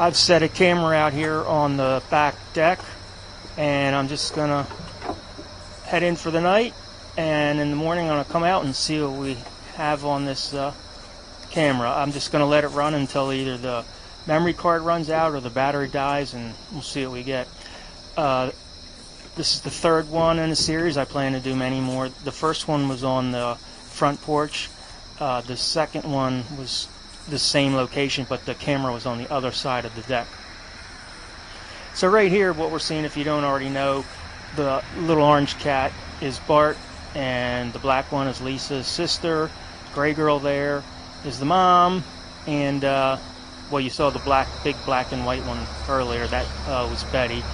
I've set a camera out here on the back deck, and I'm just gonna head in for the night, and in the morning I'm gonna come out and see what we have on this camera. I'm just gonna let it run until either the memory card runs out or the battery dies, and we'll see what we get. This is the third one in the series. I plan to do many more. The first one was on the front porch. The second one was the same location, but the camera was on the other side of the deck. So right here, what we're seeing, if you don't already know, the little orange cat is Bart, and the black one is Lisa's sister. Gray girl there is the mom, and well, you saw the big black and white one earlier. That was Betty.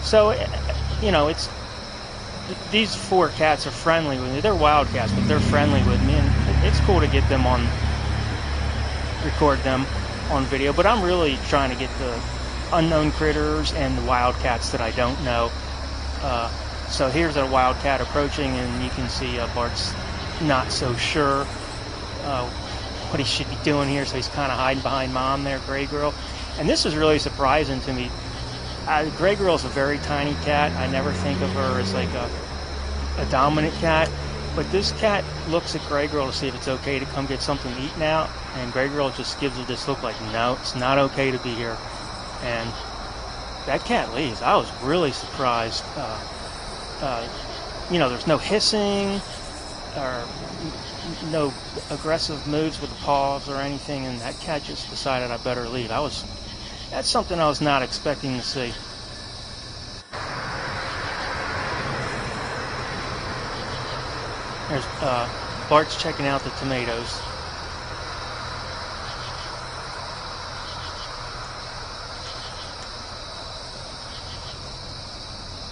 So, you know, these four cats are friendly with me. They're wild cats, but they're friendly with me, and it's cool to get them on, record them on video. But I'm really trying to get the unknown critters and the wild cats that I don't know. So here's a wild cat approaching, and you can see Bart's not so sure what he should be doing here, so he's kind of hiding behind Mom there, Gray Girl. And this is really surprising to me. Gray Girl is a very tiny cat. I never think of her as like a dominant cat, but this cat looks at Gray Girl to see if it's okay to come get something to eat now, and Gray Girl just gives her this look like, no, it's not okay to be here. And that cat leaves. I was really surprised. You know, there's no hissing or no aggressive moves with the paws or anything, and that cat just decided I better leave. That's something I was not expecting to see. There's Bart's checking out the tomatoes.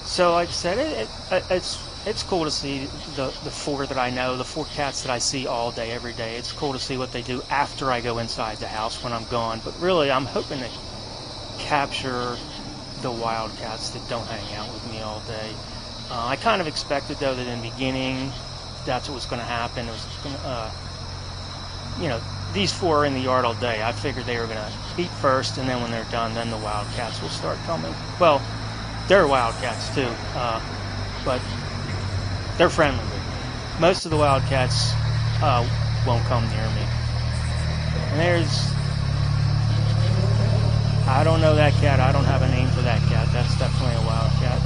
So like I said, it's cool to see the four that I know, the four cats that I see all day, every day. It's cool to see what they do after I go inside the house when I'm gone. But really, I'm hoping to capture the wild cats that don't hang out with me all day. I kind of expected, though, that in the beginning, that's what was going to happen. It was going to, you know, these four are in the yard all day. I figured they were going to eat first, and then when they're done, then the wild cats will start coming. Well, they're wildcats too, but they're friendly with me. Most of the wildcats won't come near me. And there's, I don't know that cat. I don't have a name for that cat. That's definitely a wildcat.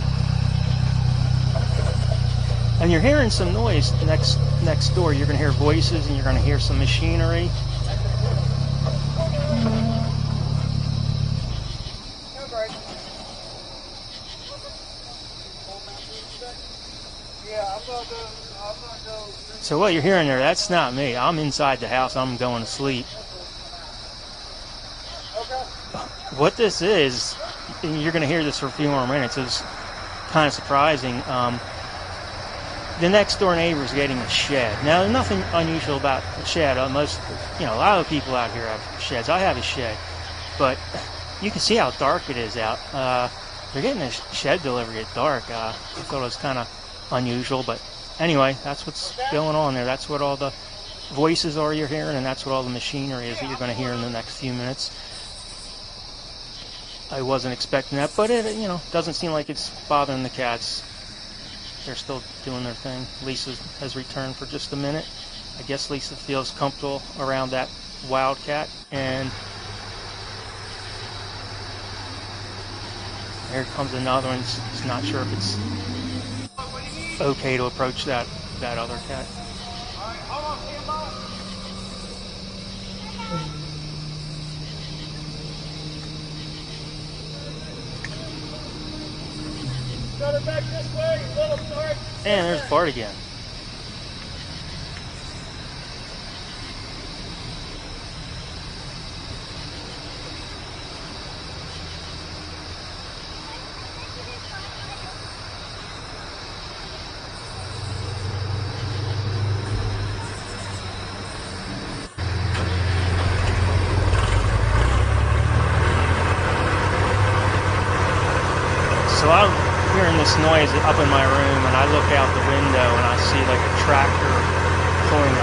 And you're hearing some noise next door. You're going to hear voices, and you're going to hear some machinery. So what you're hearing there, that's not me. I'm inside the house. I'm going to sleep. What this is, and you're going to hear this for a few more minutes, is kind of surprising. The next door neighbor is getting a shed. Now, there's nothing unusual about a shed. A lot of people out here have sheds. I have a shed, but you can see how dark it is out. They're getting a shed delivery at dark. I thought it was kind of unusual, but anyway, that's what's going on there. That's what all the voices are you're hearing, and that's what all the machinery is that you're going to hear in the next few minutes. I wasn't expecting that, but it, you know, doesn't seem like it's bothering the cats. They're still doing their thing. Lisa has returned for just a minute. I guess Lisa feels comfortable around that wildcat, and here comes another one. He's not sure if it's okay to approach that other cat. Back this way, little Bart. And there's Bart again. So I'm hearing this noise up in my room, and I look out the window and I see like a tractor pulling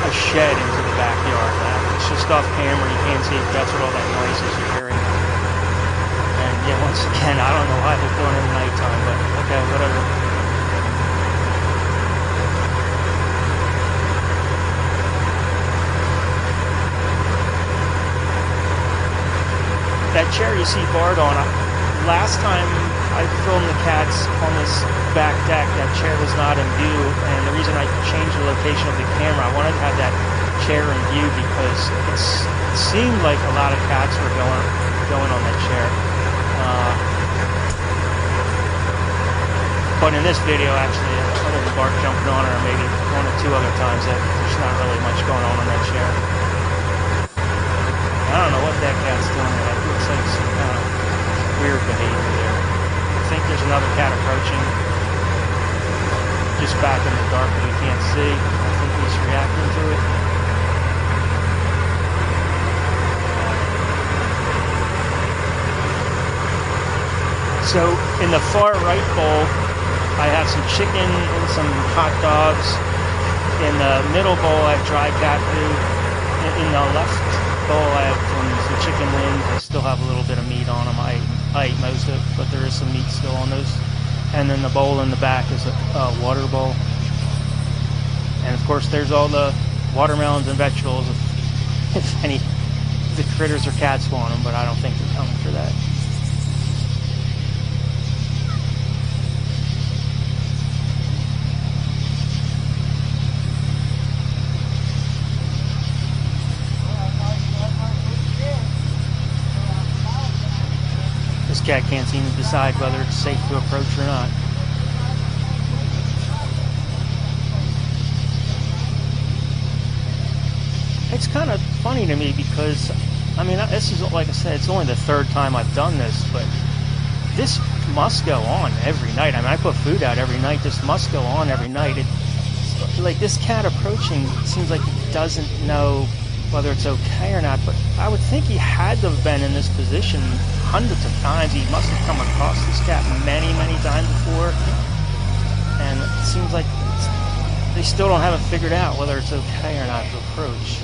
a shed into the backyard. It's just off camera. You can't see it. That's what all that noise is you're hearing. And yeah, once again, I don't know why they're doing it at nighttime, but okay, whatever. That chair you see Bart on, last time I filmed the cats on this back deck, that chair was not in view, and the reason I changed the location of the camera, I wanted to have that chair in view because it seemed like a lot of cats were going on that chair. But in this video, actually, other than Bart jumping on it, or maybe one or two other times, there's not really much going on that chair. I don't know what that cat's doing. It looks like some kind of weird behavior there. I think there's another cat approaching, just back in the dark that we can't see. I think he's reacting to it. So in the far right bowl, I have some chicken and some hot dogs. In the middle bowl, I have dry cat food. In the left bowl, I have some chicken wings. I still have a little bit of meat on them. I ate most of it, but there is some meat still on those. And then the bowl in the back is a water bowl. And of course, there's all the watermelons and vegetables. If any, the critters or cats want them, but I don't think they're coming for that. This cat can't seem to decide whether it's safe to approach or not. It's kind of funny to me because, I mean, this is, like I said, it's only the third time I've done this, but this must go on every night. I mean, I put food out every night. This must go on every night. Like, this cat approaching seems like he doesn't know whether it's okay or not, but I would think he had to have been in this position hundreds of times. He must have come across this cat many, many times before, and it seems like they still don't have it figured out whether it's okay or not to approach.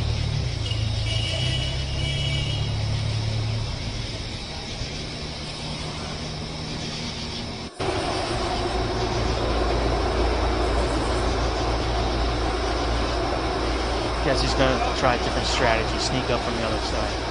Guess he's going to try a different strategy, sneak up from the other side.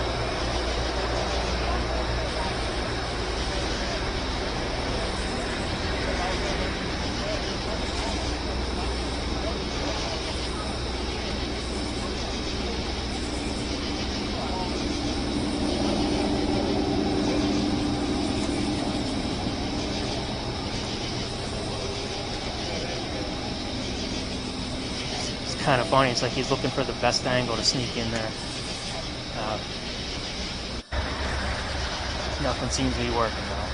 Kind of funny. It's like he's looking for the best angle to sneak in there. Nothing seems to be working though.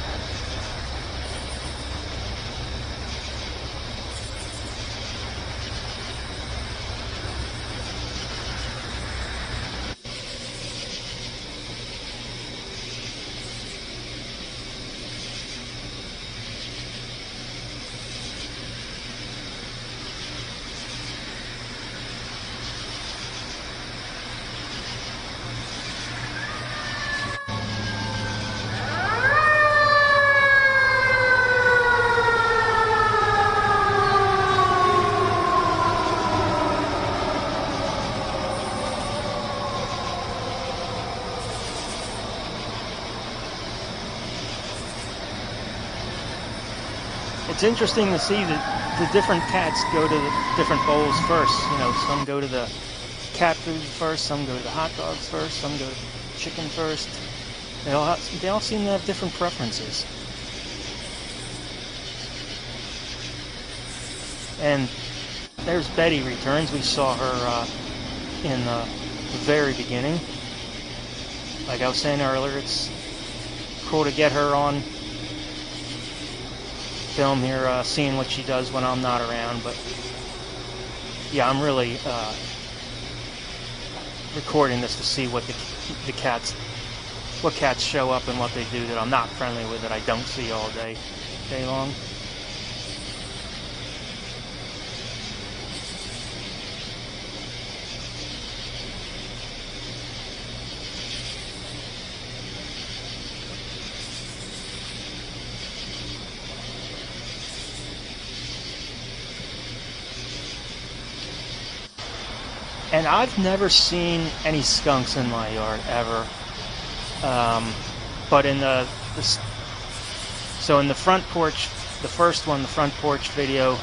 It's interesting to see that the different cats go to the different bowls first. You know, some go to the cat food first, some go to the hot dogs first, some go to chicken first. They all seem to have different preferences. And there's Betty returns. We saw her in the very beginning. Like I was saying earlier, it's cool to get her on film here, seeing what she does when I'm not around. But yeah, I'm really recording this to see what the cats, what cats show up and what they do that I'm not friendly with, that I don't see all day long. And I've never seen any skunks in my yard ever. But in so in the front porch, the first one, the front porch video,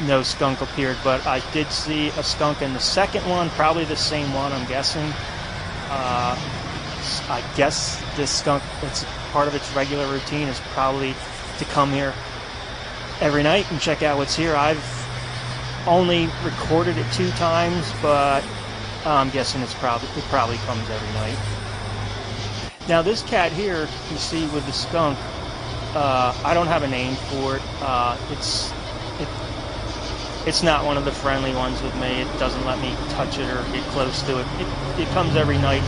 no skunk appeared, but I did see a skunk in the second one, probably the same one, I'm guessing. I guess this skunk, it's part of its regular routine is probably to come here every night and check out what's here. I've only recorded it 2 times, but I'm guessing it probably comes every night. Now this cat here, you see with the skunk, I don't have a name for it. It's not one of the friendly ones with me. It doesn't let me touch it or get close to it. It comes every night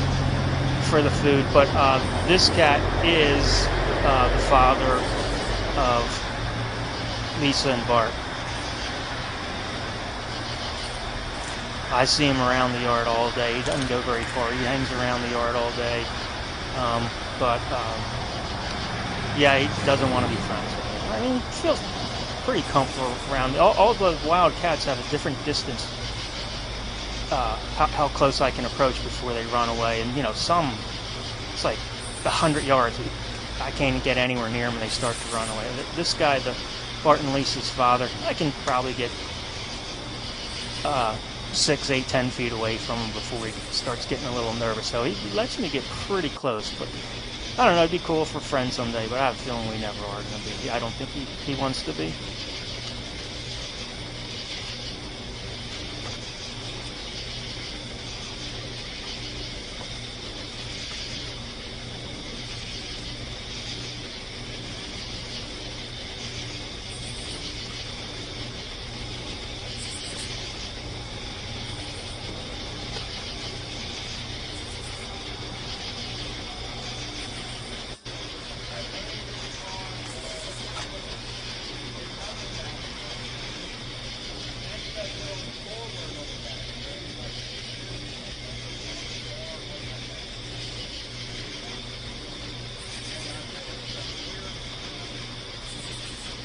for the food, but this cat is the father of Lisa and Bart. I see him around the yard all day. He doesn't go very far. He hangs around the yard all day. Yeah, he doesn't want to be friends with me. I mean, he feels pretty comfortable around me. All the wild cats have a different distance, how close I can approach before they run away. And, you know, some, it's like 100 yards. I can't get anywhere near them and they start to run away. This guy, the Bart and Lisa's father, I can probably get 6, 8, 10 feet away from him before he starts getting a little nervous. So he lets me get pretty close, but I don't know, it'd be cool for friends someday, but I have a feeling we never are going to be. I don't think he wants to be.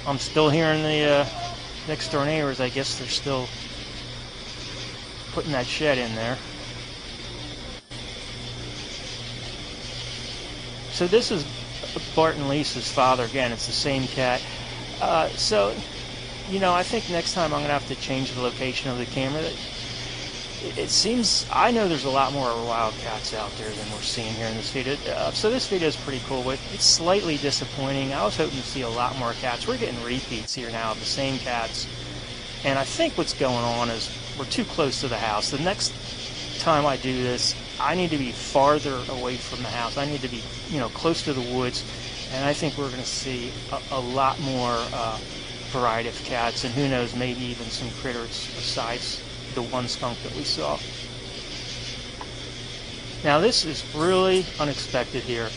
I'm still hearing the next door neighbors. I guess they're still putting that shed in there. So this is Bart and Lisa's father again. It's the same cat. So, you know, I think next time I'm going to have to change the location of the camera. It seems, I know there's a lot more wild cats out there than we're seeing here in this video. So this video is pretty cool, but it's slightly disappointing. I was hoping to see a lot more cats. We're getting repeats here now of the same cats. And I think what's going on is we're too close to the house. The next time I do this, I need to be farther away from the house. I need to be, you know, close to the woods. And I think we're going to see a lot more variety of cats. And who knows, maybe even some critters besides the one skunk that we saw. Now this is really unexpected here.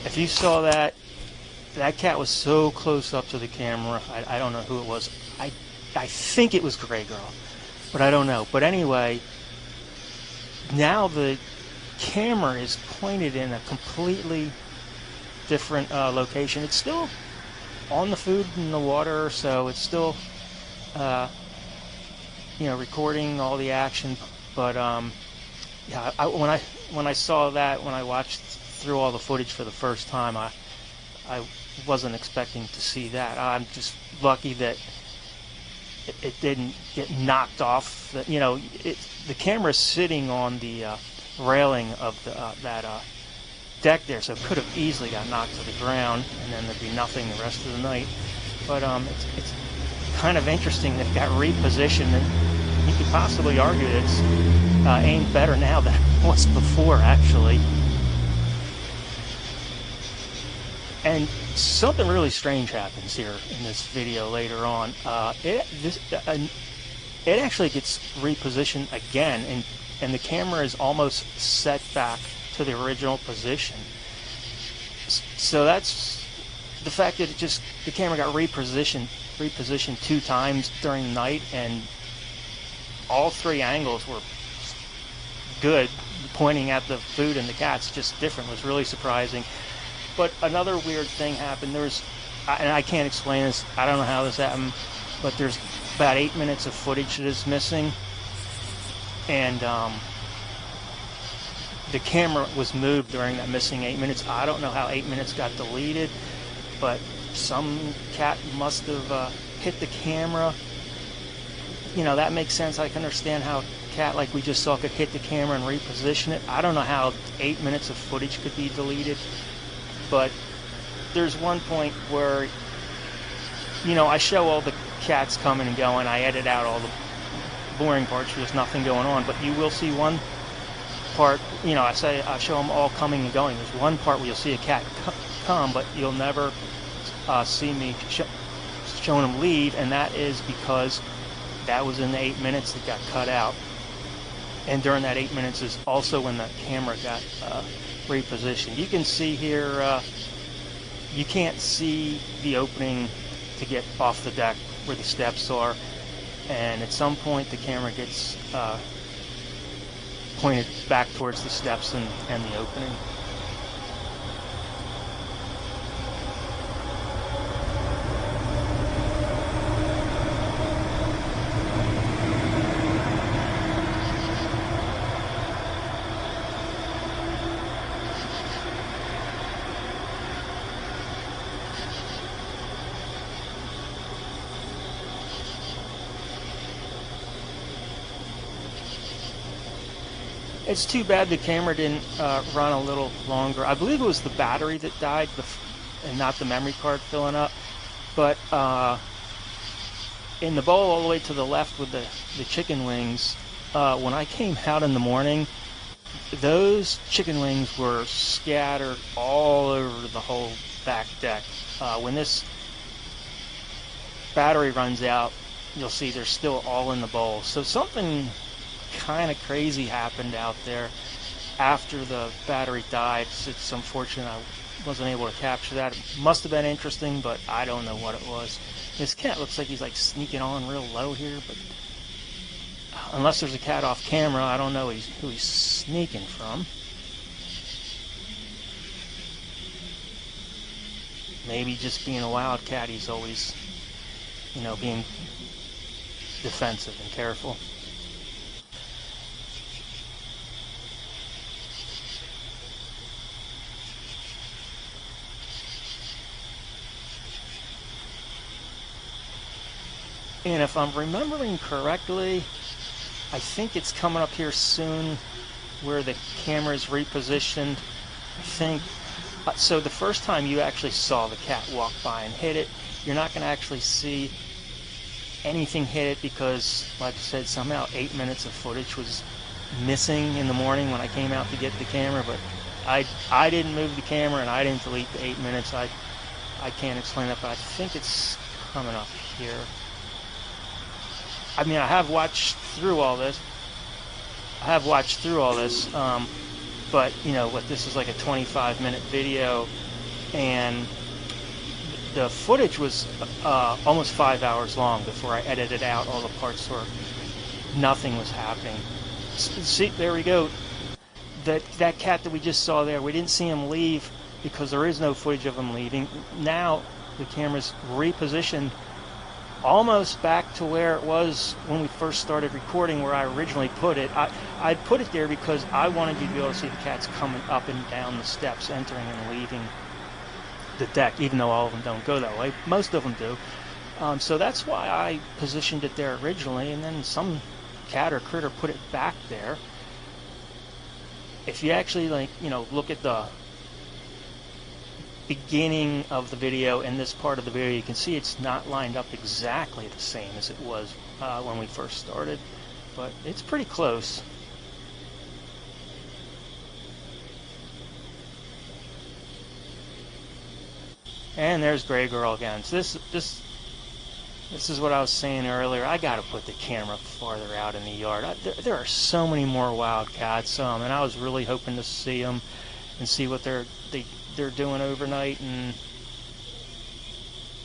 If you saw that cat was so close up to the camera. I don't know who it was. I think it was Gray Girl, but I don't know. But anyway, now the camera is pointed in a completely different location. It's still on the food and the water, so it's still you know, recording all the action, but yeah, when I saw that, when I watched through all the footage for the first time, I wasn't expecting to see that. I'm just lucky that it didn't get knocked off. You know, the camera's sitting on the railing of that deck there, so it could have easily got knocked to the ground, and then there'd be nothing the rest of the night. But it's kind of interesting that it got repositioned, and you could possibly argue that it's aimed better now than it was before, actually. And something really strange happens here in this video later on. It actually gets repositioned again, and the camera is almost set back to the original position. So that's the fact that the camera got repositioned 2 times during the night, and all 3 angles were good, pointing at the food and the cats, just different. It was really surprising. But another weird thing happened. And I can't explain this. I don't know how this happened, but there's about 8 minutes of footage that is missing, and the camera was moved during that missing 8 minutes. I don't know how 8 minutes got deleted, but some cat must have hit the camera. You know, that makes sense. I can understand how a cat like we just saw could hit the camera and reposition it. I don't know how 8 minutes of footage could be deleted, but there's one point where, you know, I show all the cats coming and going. I edit out all the boring parts. There's nothing going on, but you will see one part. You know, I show them all coming and going. There's one part where you'll see a cat come, but you'll never see me showing them leave, and that is because that was in the 8 minutes that got cut out. And during that 8 minutes is also when the camera got repositioned. You can see here, you can't see the opening to get off the deck where the steps are, and at some point the camera gets pointed back towards the steps and the opening. It's too bad the camera didn't run a little longer. I believe it was the battery that died and not the memory card filling up. But in the bowl all the way to the left with the chicken wings, when I came out in the morning, those chicken wings were scattered all over the whole back deck. When this battery runs out, you'll see they're still all in the bowl. So something kind of crazy happened out there after the battery died. It's unfortunate I wasn't able to capture that. It must have been interesting, but I don't know what it was. This cat looks like he's like sneaking on real low here, but unless there's a cat off camera, I don't know who he's sneaking from. Maybe just being a wild cat, he's always, you know, being defensive and careful. And if I'm remembering correctly, I think it's coming up here soon where the camera is repositioned. I think, so the first time you actually saw the cat walk by and hit it, you're not going to actually see anything hit it because, like I said, somehow 8 minutes of footage was missing in the morning when I came out to get the camera, but I didn't move the camera and I didn't delete the 8 minutes. I can't explain that, but I think it's coming up here. I mean, I have watched through all this. But you know what? This is like a 25-minute video, and the footage was almost 5 hours long before I edited out all the parts where nothing was happening. See, there we go. That cat that we just saw there, we didn't see him leave because there is no footage of him leaving. Now the camera's repositioned almost back to where it was when we first started recording, where I originally put it. I put it there because I wanted you to be able to see the cats coming up and down the steps, entering and leaving the deck, even though all of them don't go that way. Most of them do. So that's why I positioned it there originally, and then some cat or critter put it back there. If you actually, like, you know, look at the beginning of the video and this part of the video, you can see it's not lined up exactly the same as it was when we first started, but it's pretty close. And there's Gray Girl again. So this is what I was saying earlier. I got to put the camera farther out in the yard. There are so many more wild cats, and I was really hoping to see them and see what they're doing overnight. And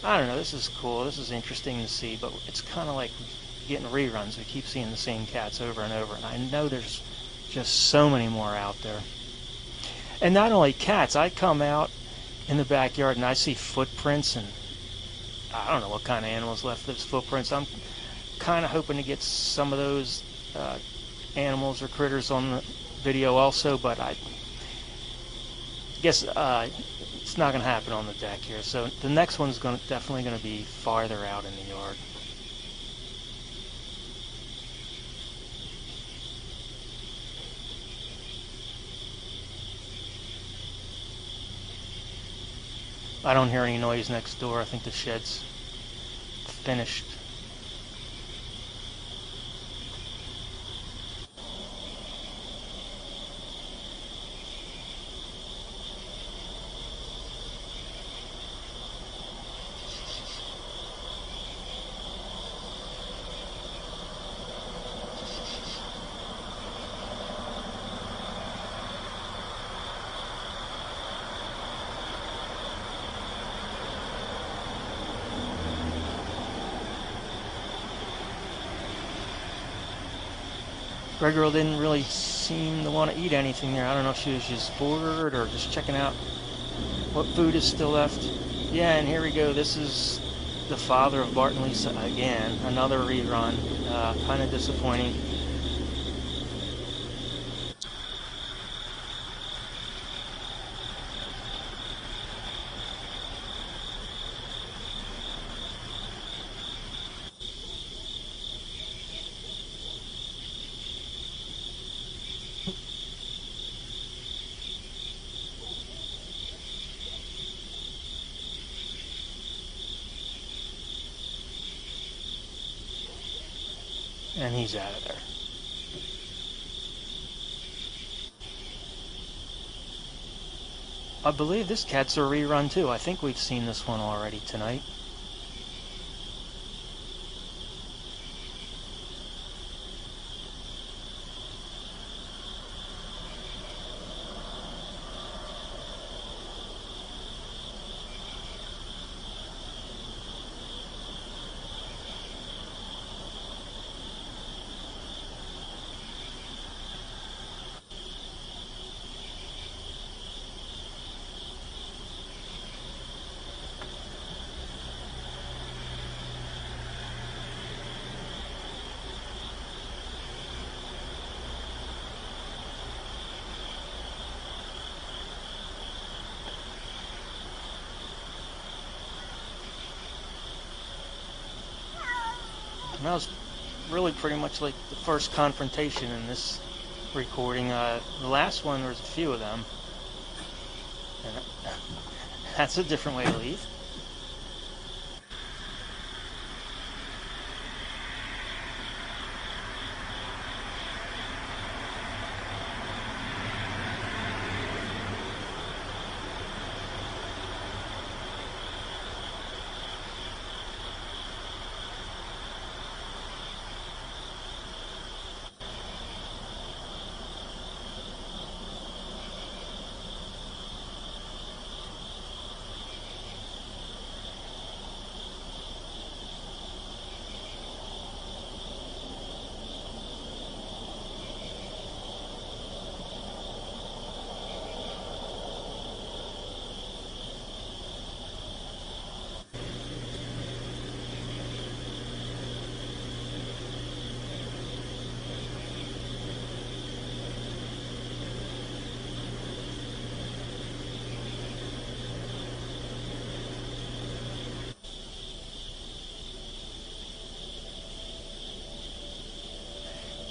I don't know. This is cool. This is interesting to see, but it's kind of like getting reruns. We keep seeing the same cats over and over, and I know there's just so many more out there. And not only cats. I come out in the backyard and I see footprints, and I don't know what kind of animals left those footprints. I'm kind of hoping to get some of those animals or critters on the video also, but I guess it's not going to happen on the deck here. So the next one's definitely going to be farther out in the yard. I don't hear any noise next door. I think the shed's finished. Red girl didn't really seem to want to eat anything there. I don't know if she was just bored or just checking out what food is still left. Yeah, and here we go. This is the father of Bart and Lisa again. Another rerun. Kind of disappointing. And he's out of there. I believe this cat's a rerun too. I think we've seen this one already tonight. And that was really pretty much like the first confrontation in this recording. The last one, there was a few of them. And that's a different way to leave.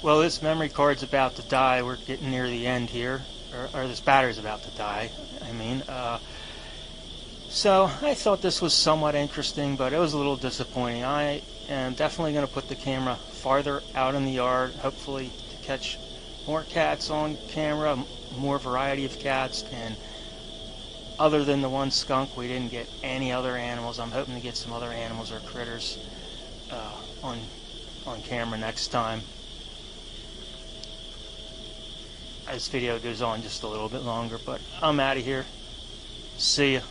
Well, this memory card's about to die. We're getting near the end here. Or this battery's about to die, I mean. So I thought this was somewhat interesting, but it was a little disappointing. I am definitely going to put the camera farther out in the yard, hopefully to catch more cats on camera, more variety of cats, and other than the one skunk, we didn't get any other animals. I'm hoping to get some other animals or critters on camera next time. This video goes on just a little bit longer, but I'm out of here. See ya.